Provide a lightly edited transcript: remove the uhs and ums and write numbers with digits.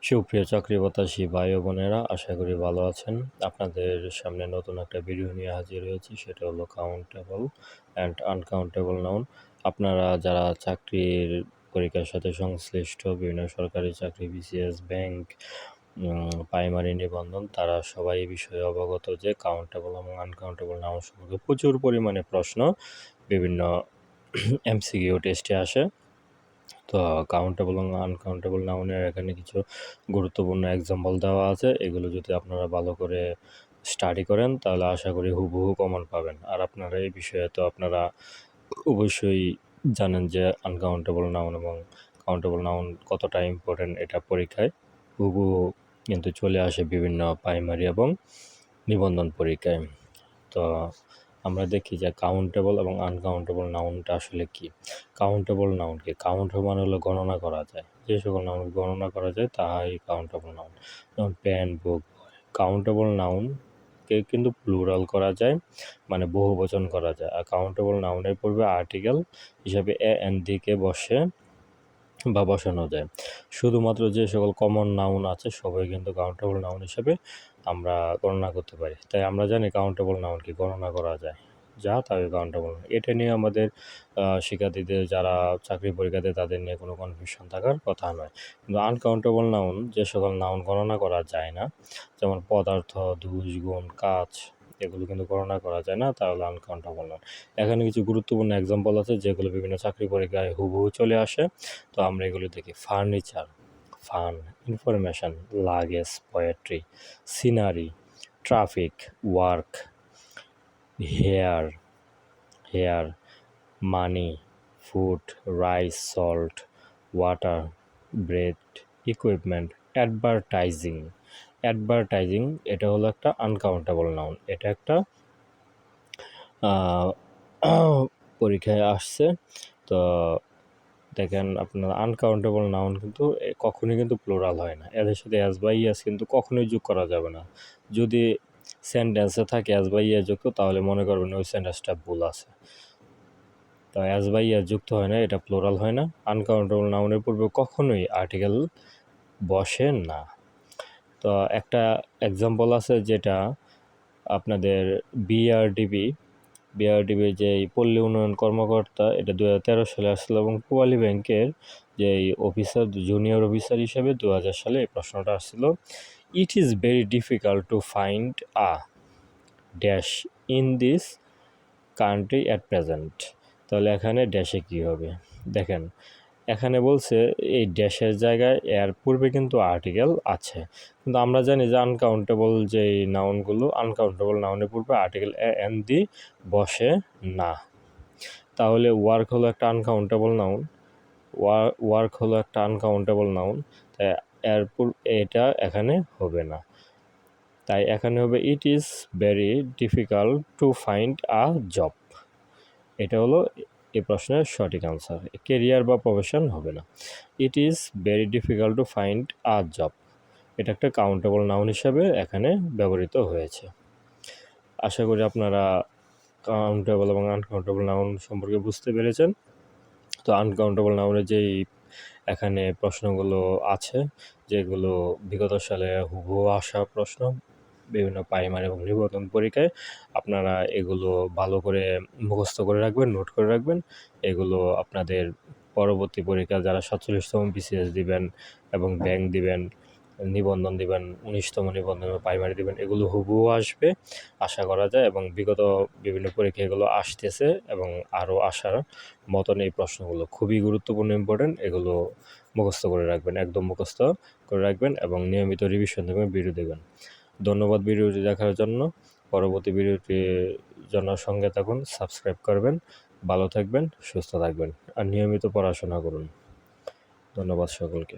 সুপ্রিয় চাকরি প্রত্যাশী ভাই ও বোনেরা, আশা করি ভালো আছেন। আপনাদের সামনে নতুন একটা ভিডিও নিয়ে হাজির হয়েছি, সেটা হলো কাউন্টেবল অ্যান্ড আনকাউন্টেবল নাউন। আপনারা যারা চাকরির পরীক্ষার সাথে সংশ্লিষ্ট, বিভিন্ন সরকারি চাকরি, বিসিএস, ব্যাংক, প্রাইমারি নিবন্ধন, তারা সবাই এই বিষয়ে অবগত যে কাউন্টেবল এবং আনকাউন্টেবল নাউন সম্পর্কে প্রচুর পরিমাণে প্রশ্ন বিভিন্ন এমসিকিউ টেস্টে আসে। তো কাউন্টেবল এবং আনকাউন্টেবল নাউনের এখানে কিছু গুরুত্বপূর্ণ এক্সাম্পল দেওয়া আছে। এগুলো যদি আপনারা ভালো করে স্টাডি করেন তাহলে আশা করি হুবহু কমন পাবেন। আর আপনারা এই বিষয়ে তো আপনারা অবশ্যই জানেন যে আনকাউন্টেবল নাউন এবং কাউন্টেবল নাউন কতটা ইম্পর্টেন্ট, এটা পরীক্ষায় হুবহু কিন্তু চলে আসে বিভিন্ন প্রাইমারি এবং নিবন্ধন পরীক্ষায়। তো আমরা দেখি যে কাউন্টেবল এবং আনকাউন্টেবল নাউনটা আসলে কি। কাউন্টেবল নাউন কি? কাউন্ট মানে হলো গণনা করা যায়, যে সকল নাউন গণনা করা যায় তাহাই কাউন্টেবল নাউন। যেমন পেন, বুক। কাউন্টেবল নাউনকে কিন্তু প্লুরাল করা যায়, মানে বহুবচন করা যায়। আর কাউন্টেবল নাউনের পূর্বে আর্টিকেল হিসাবে এ এন দিকে বসে বা বসানো যায়। শুধুমাত্র যে সকল কমন নাউন আছে সবাই কিন্তু কাউন্টেবল নাউন হিসেবে আমরা গণনা করতে পারি। তাই আমরা জানি কাউন্টেবল নাউন কি, গণনা করা যায় যা তাকে কাউন্টেবল নাউন। এটা নিয়ে আমাদের শিক্ষার্থীদের যারা চাকরি পরীক্ষা দেয় তাদের নিয়ে কোনো কনফিউশন থাকার কথা নয়। কিন্তু আনকাউন্টেবল নাউন যে সকল নাউন গণনা করা যায় না, যেমন পদার্থ, ধূস, গুণ, কাজ, এগুলো কিন্তু গণনা করা যায় না, তাহলে আনকাউন্টেবল নাউন। এখানে কিছু গুরুত্বপূর্ণ এক্সাম্পল আছে যেগুলো বিভিন্ন চাকরি পরীক্ষায় হুবহু চলে আসে। তো আমরা এগুলো দেখি। Furniture, fun, information, luggage, poetry, scenery, traffic, work, hair, money, food, rice, salt, water, bread, equipment, advertising এটা হলো একটা আনকাউন্টেবল নাউন। এটা একটা পরীক্ষায় আসছে। তো দেখেন, আপনার আনকাউন্টেবল নাউন কিন্তু কখনোই কিন্তু প্লুরাল হয় না। এদের সাথে অ্যাজ বা ইয়াস কিন্তু কখনোই যোগ করা যাবে না। যদি সেন্টেন্সে থাকে অ্যাজ বা ইয়াস যুক্ত, তাহলে মনে করবেন ওই সেন্টেন্সটা ভুল আছে। তো অ্যাজ বা ইয়াস যুক্ত হয় না, এটা প্লুরাল হয় না। আনকাউন্টেবল নাউনের পূর্বে কখনোই আর্টিকেল বসে না। তো একটা এক্সাম্পল আছে যেটা আপনাদের বিআরডিবি যে পল্লী উন্নয়ন কর্মকর্তা, এটা 2013 সালে আসছিল, এবং পোয়ালী ব্যাংকের যে অফিসার, জুনিয়র অফিসার হিসেবে 2000 সালে এই প্রশ্নটা আসছিল। It is very difficult to find a dash in this country at present. তাহলে এখানে ড্যাশে কী হবে দেখেন, এখানে বলছে এই ড্যাশের জায়গায় এর পূর্বে কিন্তু আর্টিকেল আছে, কিন্তু আমরা জানি যে আনকাউন্টেবল যেই নাউনগুলো, আনকাউন্টেবল নাউনের পূর্বে আর্টিকেল এ এন দি বসে না। তাহলে ওয়ার্ক হলো একটা আনকাউন্টেবল নাউন, তাই এটা এখানে হবে না। তাই এখানে হবে it is very difficult to find a job. এটা হলো এই প্রশ্নের সঠিক আনসার। কেরিয়ার বা প্রফেশন হবে না। It is very difficult to find a job, এটা একটা কাউন্টেবল নাউন হিসাবে এখানে ব্যবহৃত হয়েছে। আশা করি আপনারা কাউন্টেবল এবং আনকাউন্টেবল নাউন সম্পর্কে বুঝতে পেরেছেন। তো আনকাউন্টেবল নাউনের যেই এখানে প্রশ্নগুলো আছে, যেগুলো বিগত সালে হুবহু আসা প্রশ্ন বিভিন্ন প্রাইমারি এবং নিবন্ধন পরীক্ষায়, আপনারা এগুলো ভালো করে মুখস্থ করে রাখবেন, নোট করে রাখবেন। এগুলো আপনাদের পরবর্তী পরীক্ষা যারা 47তম বিসিএস দিবেন এবং ব্যাংক দিবেন, নিবন্ধন দিবেন, 19তম নিবন্ধন প্রাইমারি দিবেন, এগুলো হুবহু আসবে আশা করা যায়। এবং বিগত বিভিন্ন পরীক্ষা এগুলো আসতেছে এবং আরও আসার মতন এই প্রশ্নগুলো খুবই গুরুত্বপূর্ণ, ইম্পর্টেন্ট। এগুলো মুখস্থ করে রাখবেন, একদম মুখস্থ করে রাখবেন এবং নিয়মিত রিভিশন দেবেন, ভিডিও দেবেন। ধন্যবাদ ভিডিওটি দেখার জন্য। পরবর্তী ভিডিওটির জন্য সঙ্গে থাকুন, সাবস্ক্রাইব করবেন। ভালো থাকবেন, সুস্থ থাকবেন আর নিয়মিত পড়াশোনা করুন। ধন্যবাদ সকলকে।